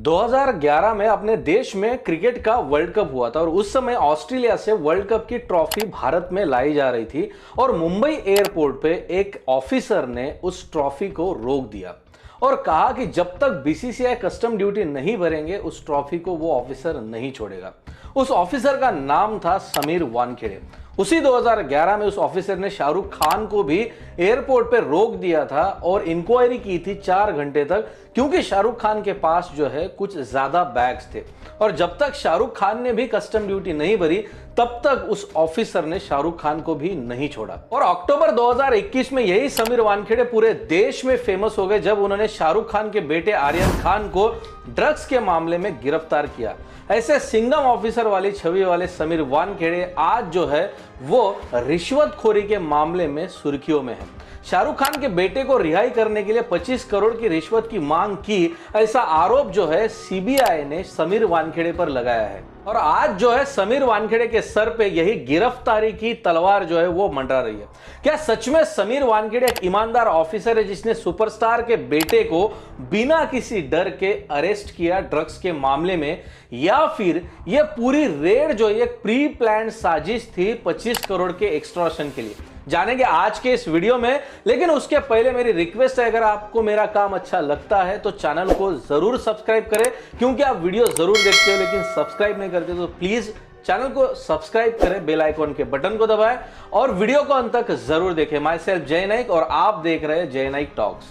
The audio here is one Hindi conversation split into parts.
2011 में अपने देश में क्रिकेट का वर्ल्ड कप हुआ था और उस समय ऑस्ट्रेलिया से वर्ल्ड कप की ट्रॉफी भारत में लाई जा रही थी और मुंबई एयरपोर्ट पे एक ऑफिसर ने उस ट्रॉफी को रोक दिया और कहा कि जब तक बीसीसीआई कस्टम ड्यूटी नहीं भरेंगे उस ट्रॉफी को वो ऑफिसर नहीं छोड़ेगा। उस ऑफिसर का नाम था समीर वानखेड़े। उसी 2011 में उस ऑफिसर ने शाहरुख खान को भी एयरपोर्ट पे रोक दिया था और इंक्वायरी की थी 4 घंटे तक, क्योंकि शाहरुख खान के पास जो है कुछ ज्यादा बैग्स थे और जब तक शाहरुख खान ने भी कस्टम ड्यूटी नहीं भरी तब तक उस ऑफिसर ने शाहरुख खान को भी नहीं छोड़ा। और अक्टूबर 2021 में यही समीर वानखेड़े पूरे देश में फेमस हो गए जब उन्होंने शाहरुख खान के बेटे आर्यन खान को ड्रग्स के मामले में गिरफ्तार किया। ऐसे सिंघम ऑफिसर वाली छवि वाले समीर वानखेड़े आज जो है वो रिश्वतखोरी के मामले में सुर्खियों में है। शाहरुख खान के बेटे को रिहाई करने के लिए 25 करोड़ की रिश्वत की मांग की, ऐसा आरोप जो है सीबीआई ने समीर वानखेड़े पर लगाया है। और आज जो है समीर वानखेड़े के सर पे यही गिरफ्तारी की तलवार जो है वो मंडरा रही है। क्या सच में समीर वानखेड़े एक ईमानदार ऑफिसर है जिसने सुपरस्टार के बेटे को बिना किसी डर के अरेस्ट किया ड्रग्स के मामले में, या फिर ये पूरी रेड जो एक प्री प्लान्ड साजिश थी 25 करोड़ के एक्सटॉर्शन के लिए? जानेंगे आज के इस वीडियो में। लेकिन उसके पहले मेरी रिक्वेस्ट है, अगर आपको मेरा काम अच्छा लगता है तो चैनल को जरूर सब्सक्राइब करें, क्योंकि आप वीडियो जरूर देखते हो लेकिन सब्सक्राइब नहीं करते, तो प्लीज चैनल को सब्सक्राइब करें, बेल आइकॉन के बटन को दबाएं और वीडियो को अंत तक जरूर देखें। माई सेल्फ जय नाइक और आप देख रहे हैं जय नाइक टॉक्स।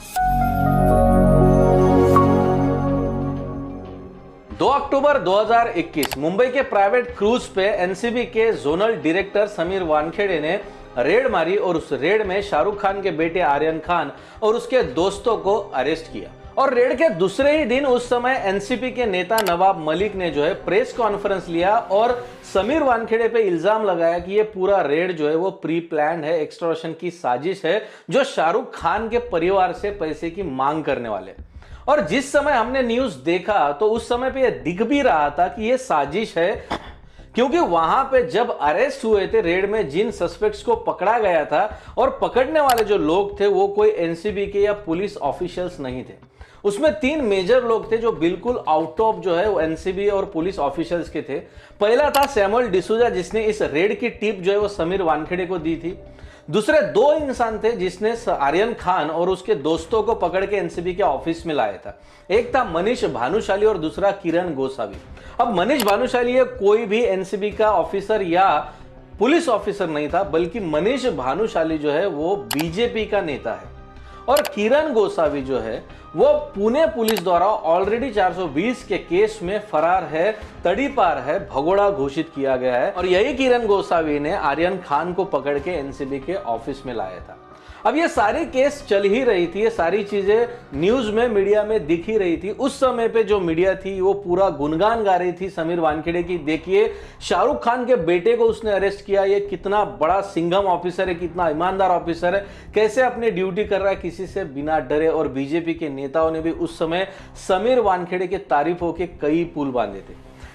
2 अक्टूबर 2021 मुंबई के प्राइवेट क्रूज पे एनसीबी के जोनल डायरेक्टर समीर वानखेड़े ने रेड मारी और उस रेड में शाहरुख खान के बेटे आर्यन खान और उसके दोस्तों को अरेस्ट किया। और रेड के दूसरे ही दिन उस समय एनसीपी के नेता नवाब मलिक ने जो है प्रेस कॉन्फ्रेंस लिया और समीर वानखेड़े पे इल्जाम लगाया कि ये पूरा रेड जो है वो प्री प्लान्ड है, एक्सटॉर्शन की साजिश है, जो शाहरुख खान के परिवार से पैसे की मांग करने वाले। और जिस समय हमने न्यूज देखा तो उस समय पे यह दिख भी रहा था कि यह साजिश है, क्योंकि वहां पे जब अरेस्ट हुए थे रेड में जिन सस्पेक्ट्स को पकड़ा गया था और पकड़ने वाले जो लोग थे वो कोई एनसीबी के या पुलिस ऑफिशियल्स नहीं थे। उसमें 3 मेजर लोग थे जो बिल्कुल आउट ऑफ जो है वो एनसीबी और पुलिस ऑफिशियल्स के थे। पहला था सैमुअल डिसूजा, जिसने इस रेड की टिप जो है वो समीर वानखेड़े को दी थी। दूसरे 2 इंसान थे जिसने आर्यन खान और उसके दोस्तों को पकड़ के एनसीबी के ऑफिस में लाया था। एक था मनीष भानुशाली और दूसरा किरण गोसावी। अब मनीष भानुशाली ये कोई भी एनसीबी का ऑफिसर या पुलिस ऑफिसर नहीं था, बल्कि मनीष भानुशाली जो है वो बीजेपी का नेता है और किरण गोसावी जो है वो पुणे पुलिस द्वारा ऑलरेडी 420 के केस में फरार है, तड़ीपार है, भगोड़ा घोषित किया गया है। और यही किरण गोसावी ने आर्यन खान को पकड़ के एनसीबी के ऑफिस में लाया था। अब ये सारी केस चल ही रही थी, ये सारी चीजें न्यूज में मीडिया में दिख ही रही थी। उस समय पे जो मीडिया थी वो पूरा गुणगान गा रही थी समीर वानखेड़े की। देखिए शाहरुख खान के बेटे को उसने अरेस्ट किया, ये कितना बड़ा सिंघम ऑफिसर है, कितना ईमानदार ऑफिसर है, कैसे अपनी ड्यूटी कर रहा है किसी से बिना डरे। और बीजेपी के नेताओं ने भी उस समय समीर वानखेड़े के तारीफों के कई पुल बांधे थे।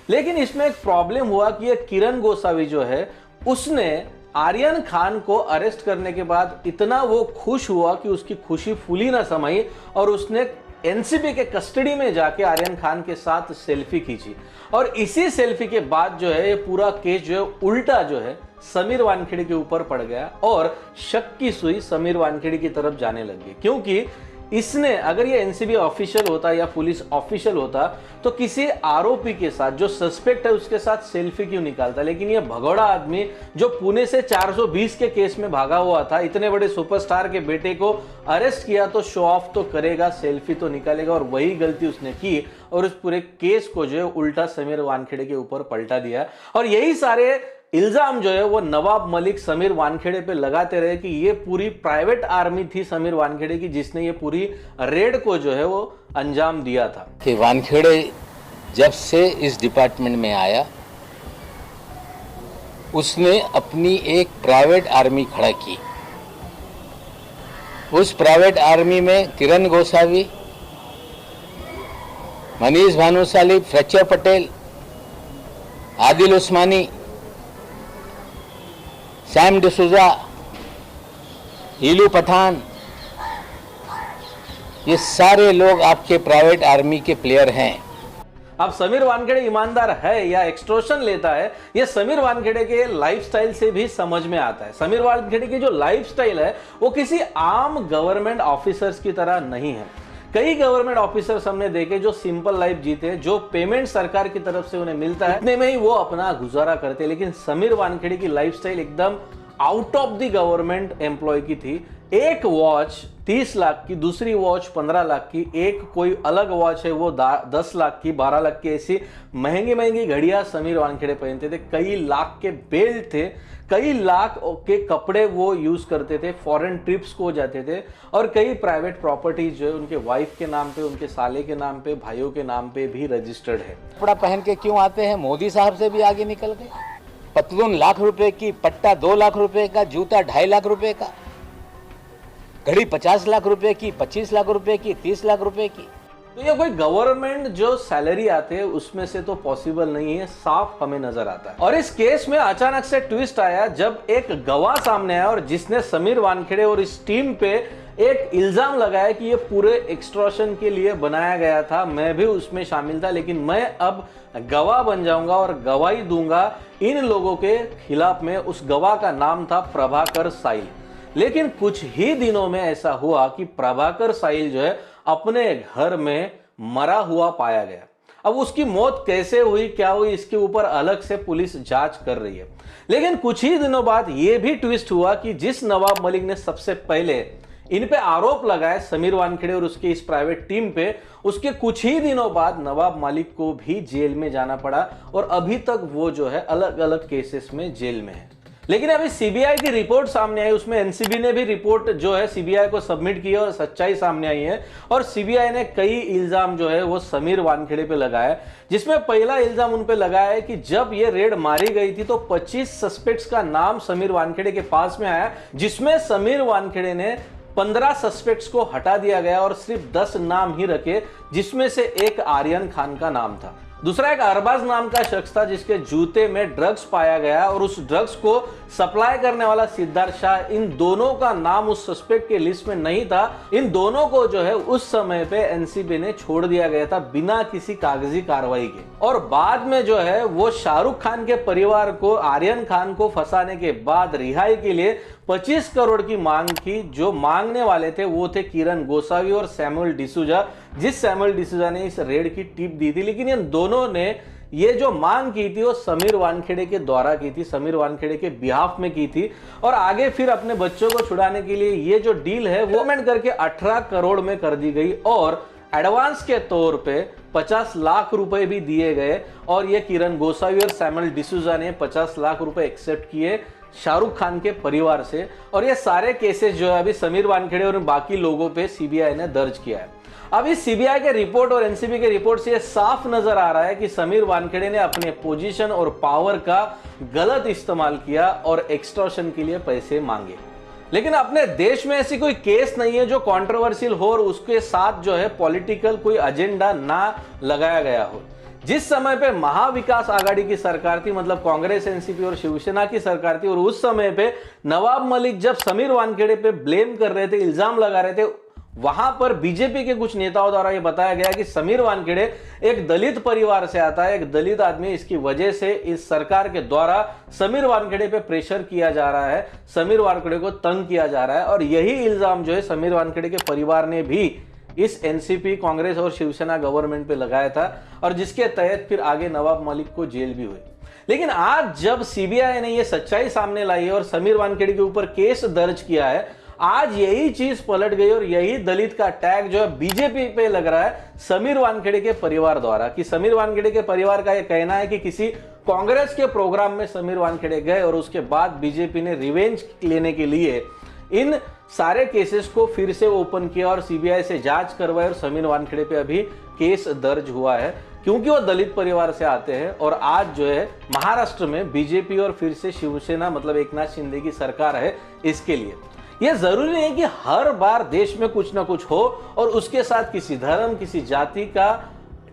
लेकिन इसमें एक प्रॉब्लम हुआ कि ये किरण गोसावी जो है उसने आर्यन खान को अरेस्ट करने के बाद इतना वो खुश हुआ कि उसकी खुशी फूली ना समाई और उसने एनसीबी के कस्टडी में जाके आर्यन खान के साथ सेल्फी खींची। और इसी सेल्फी के बाद जो है ये पूरा केस जो है उल्टा जो है समीर वानखेड़े के ऊपर पड़ गया और शक की सुई समीर वानखेड़े की तरफ जाने लगी। क्योंकि इसने अगर ये एनसीबी ऑफिशियल होता या पुलिस ऑफिशियल होता तो किसी आरोपी के साथ जो सस्पेक्ट है उसके साथ सेल्फी क्यों निकालता। लेकिन ये भगोड़ा आदमी जो पुणे से 420 के केस में भागा हुआ था, इतने बड़े सुपरस्टार के बेटे को अरेस्ट किया तो शो ऑफ तो करेगा, सेल्फी तो निकालेगा, और वही गलती उसने की और उस पूरे केस को जो है उल्टा समीर वानखेड़े के ऊपर पलटा दिया। और यही सारे इल्जाम जो है वो नवाब मलिक समीर वानखेड़े पे लगाते रहे कि ये पूरी प्राइवेट आर्मी थी समीर वानखेड़े की जिसने ये पूरी रेड को जो है वो अंजाम दिया था। कि वानखेड़े जब से इस डिपार्टमेंट में आया उसने अपनी एक प्राइवेट आर्मी खड़ा की। उस प्राइवेट आर्मी में किरण गोसावी, मनीष भानुशाली, फ्लेचर पटेल, आदिल उस्मानी, सैम डिसूजा, हीलू पठान, ये सारे लोग आपके प्राइवेट आर्मी के प्लेयर हैं। अब समीर वानखेड़े ईमानदार है या एक्सटॉर्शन लेता है, यह समीर वानखेड़े के लाइफस्टाइल से भी समझ में आता है। समीर वानखेड़े की जो लाइफस्टाइल है वो किसी आम गवर्नमेंट ऑफिसर्स की तरह नहीं है। कई गवर्नमेंट ऑफिसर्स हमने देखे जो सिंपल लाइफ जीते, जो पेमेंट सरकार की तरफ से उन्हें मिलता है, इतने में ही वो अपना गुजारा करते हैं। लेकिन समीर वानखेड़े की लाइफस्टाइल एकदम out of the government employ की थी। एक वॉच 30 लाख की, दूसरी वॉच 15 लाख की, एक कोई अलग वॉच है वो 10 लाख की, 12 लाख की, ऐसी महंगी महंगी घड़ियां समीर वानखेड़े पहनते थे। कई लाख के बेल्ट थे, कई लाख के कपड़े वो यूज करते थे, फॉरेन ट्रिप्स को जाते थे, और कई प्राइवेट प्रॉपर्टीज जो है उनके वाइफ के नाम पे, उनके साले के नाम पे, भाइयों के नाम पे भी रजिस्टर्ड है। कपड़ा पहन के क्यों आते हैं? मोदी साहब से भी आगे निकल गए। पतलून लाख रुपए की, पट्टा 2 लाख रुपए का, जूता 2.5 लाख रुपए का, घड़ी 50 लाख रुपए की, 25 लाख रुपए की, 30 लाख रुपए की। तो ये कोई गवर्नमेंट जो सैलरी आते हैं उसमें से तो पॉसिबल नहीं है, साफ हमें नजर आता है। और इस केस में अचानक से ट्विस्ट आया जब एक गवाह सामने आया और जिसने समीर वानखेड़े और इस टीम पे एक इल्जाम लगाया कि ये पूरे एक्सटॉर्शन के लिए बनाया गया था, मैं भी उसमें शामिल था, लेकिन मैं अब गवाह बन जाऊंगा और गवाही दूंगा इन लोगों के खिलाफ में। उस गवाह का नाम था प्रभाकर साइल। लेकिन कुछ ही दिनों में ऐसा हुआ कि प्रभाकर साइल जो है अपने घर में मरा हुआ पाया गया। अब उसकी मौत कैसे हुई, क्या हुई, इसके ऊपर अलग से पुलिस जांच कर रही है। लेकिन कुछ ही दिनों बाद यह भी ट्विस्ट हुआ कि जिस नवाब मलिक ने सबसे पहले इन पे आरोप लगाए समीर वानखेड़े और उसकी इस प्राइवेट टीम पे, उसके कुछ ही दिनों बाद नवाब मलिक को भी जेल में जाना पड़ा और अभी तक वो जो है अलग अलग केसेस में जेल में है। लेकिन अभी सीबीआई की रिपोर्ट सामने आई, उसमें एनसीबी ने भी रिपोर्ट जो है सीबीआई को सबमिट की और सच्चाई सामने आई है। और सीबीआई ने कई इल्जाम जो है वो समीर वानखेड़े पे लगाया, जिसमें पहला इल्जाम उन पे लगाया है कि जब ये रेड मारी गई थी तो 25 सस्पेक्ट्स का नाम समीर वानखेड़े के पास में आया, जिसमें समीर वानखेड़े ने 15 सस्पेक्ट्स को हटा दिया गया और सिर्फ 10 नाम ही रखे, जिसमें से एक आर्यन खान का नाम था। दूसरा एक अरबाज नाम का शख्स था जिसके जूते में ड्रग्स पाया गया और उस ड्रग्स को सप्लाई करने वाला सिद्धार्थ शाह, इन दोनों का नाम उस सस्पेक्ट के लिस्ट में नहीं था। इन दोनों को जो है उस समय पे एनसीबी ने छोड़ दिया गया था बिना किसी कागजी कार्रवाई के। और बाद में जो है वो शाहरुख खान के परिवार को, आर्यन खान को फंसाने के बाद रिहाई के लिए 25 करोड़ की मांग की। जो मांगने वाले थे वो थे किरण गोसावी और सैमुअल डिसूजा, जिस सैमुअल डिसूजा ने इस रेड की टिप दी थी। लेकिन इन दोनों ने ये जो मांग की थी वो समीर वानखेड़े के द्वारा की थी, समीर वानखेड़े के बिहाफ में की थी। और आगे फिर अपने बच्चों को छुड़ाने के लिए ये जो डील है वो पेमेंट करके 18 करोड़ में कर दी गई और एडवांस के तौर पे 50 लाख रुपए भी दिए गए। और ये किरण गोसावी और सैमुअल डिसूजा ने 50 लाख रुपए एक्सेप्ट किए शाहरुख खान के परिवार से। और ये सारे केसेस जो है अभी समीर वानखेड़े और बाकी लोगों पे सीबीआई ने दर्ज किया है। अब इस सीबीआई के रिपोर्ट और एनसीबी के रिपोर्ट से ये साफ नजर आ रहा है कि समीर वानखेड़े ने अपने पोजीशन और पावर का गलत इस्तेमाल किया और एक्सटॉर्शन के लिए पैसे मांगे। लेकिन अपने देश में ऐसी कोई केस नहीं है जो कंट्रोवर्शियल हो और उसके साथ जो है पॉलिटिकल कोई एजेंडा ना लगाया गया हो। जिस समय पे महाविकास आघाड़ी की सरकार थी, मतलब कांग्रेस, एनसीपी और शिवसेना की सरकार थी, और उस समय पे नवाब मलिक जब समीर वानखेड़े पे ब्लेम कर रहे थे, इल्जाम लगा रहे थे, वहां पर बीजेपी के कुछ नेताओं द्वारा यह बताया गया कि समीर वानखेड़े एक दलित परिवार से आता है, एक दलित आदमी, इसकी वजह से इस सरकार के द्वारा समीर वानखेड़े पे प्रेशर किया जा रहा है, समीर वानखेड़े को तंग किया जा रहा है। और यही इल्जाम जो है समीर वानखेड़े के परिवार ने भी इस एनसीपी, कांग्रेस और शिवसेना गवर्नमेंट पे लगाया था और जिसके तहत फिर आगे नवाब मलिक को जेल भी हुई। लेकिन आज जब सीबीआई ने यह सच्चाई सामने लाई है और समीर वानखेड़े के ऊपर केस दर्ज किया है, आज यही चीज पलट गई और यही दलित का टैग जो है बीजेपी पे लग रहा है समीर वानखेड़े के परिवार द्वारा। कि समीर वानखेड़े के परिवार का यह कहना है कि किसी कांग्रेस के प्रोग्राम में समीर वानखेड़े गए और उसके बाद बीजेपी ने रिवेंज लेने के लिए इन सारे केसेस को फिर से ओपन किया और सीबीआई से जांच करवाई और समीर वानखेड़े पे अभी केस दर्ज हुआ है क्योंकि वो दलित परिवार से आते हैं। और आज जो है महाराष्ट्र में बीजेपी और फिर से शिवसेना, मतलब एकनाथ शिंदे की सरकार है। इसके लिए यह जरूरी नहीं है कि हर बार देश में कुछ ना कुछ हो और उसके साथ किसी धर्म, किसी जाति का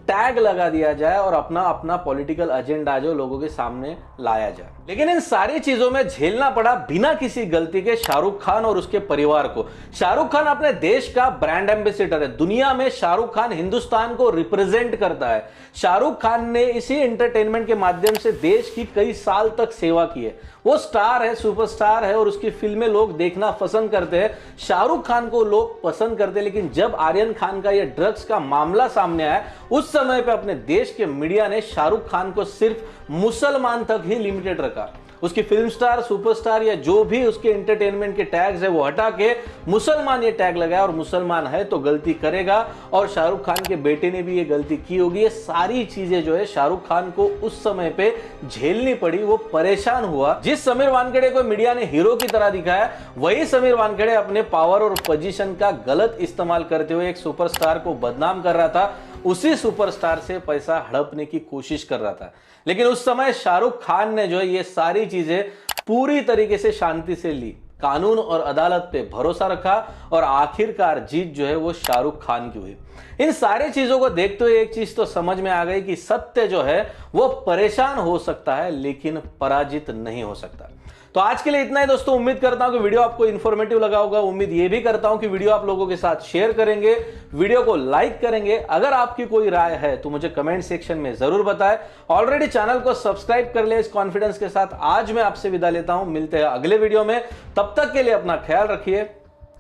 टैग लगा दिया जाए और अपना अपना पॉलिटिकल एजेंडा जो लोगों के सामने लाया जाए। लेकिन इन सारी चीजों में झेलना पड़ा बिना किसी गलती के शाहरुख खान और उसके परिवार को। शाहरुख खान अपने देश का ब्रांड एम्बेसडर है। दुनिया में शाहरुख खान हिंदुस्तान को रिप्रेजेंट करता है। शाहरुख खान ने इसी एंटरटेनमेंट के माध्यम से देश की कई साल तक सेवा की है। वो स्टार है, सुपरस्टार है और उसकी फिल्में लोग देखना पसंद करते हैं। शाहरुख खान को लोग पसंद करते हैं। लेकिन जब आर्यन खान का ये ड्रग्स का मामला सामने आया, उस समय पे अपने देश के मीडिया ने शाहरुख खान को सिर्फ मुसलमान तक ही लिमिटेड रखा। उसकी फिल्म स्टार, सुपरस्टार या जो भी उसके एंटरटेनमेंट के टैग्स है वो हटा के मुसलमान ये टैग लगाया, और मुसलमान है तो गलती करेगा, और शाहरुख खान के बेटे ने भी ये गलती की होगी। ये सारी चीजें जो है शाहरुख खान को उस समय पे झेलनी पड़ी। वो परेशान हुआ। जिस समीर वानखेड़े को मीडिया ने हीरो की तरह दिखाया, वही समीर वानखेड़े अपने पावर और पोजीशन का गलत इस्तेमाल करते हुए एक सुपरस्टार को बदनाम कर रहा था। उसी सुपरस्टार से पैसा हड़पने की कोशिश कर रहा था। लेकिन उस समय शाहरुख खान ने जो है ये सारी चीजें पूरी तरीके से शांति से ली, कानून और अदालत पे भरोसा रखा, और आखिरकार जीत जो है वो शाहरुख खान की हुई। इन सारी चीजों को देखते हुए एक चीज तो समझ में आ गई कि सत्य जो है वो परेशान हो सकता है लेकिन पराजित नहीं हो सकता। तो आज के लिए इतना ही दोस्तों। उम्मीद करता हूं कि वीडियो आपको इन्फॉर्मेटिव लगा होगा। उम्मीद ये भी करता हूं कि वीडियो आप लोगों के साथ शेयर करेंगे, वीडियो को लाइक करेंगे। अगर आपकी कोई राय है तो मुझे कमेंट सेक्शन में जरूर बताएं। ऑलरेडी चैनल को सब्सक्राइब कर ले। इस कॉन्फिडेंस के साथ आज मैं आपसे विदा लेता हूं। मिलते हैं अगले वीडियो में। तब तक के लिए अपना ख्याल रखिए।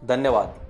धन्यवाद।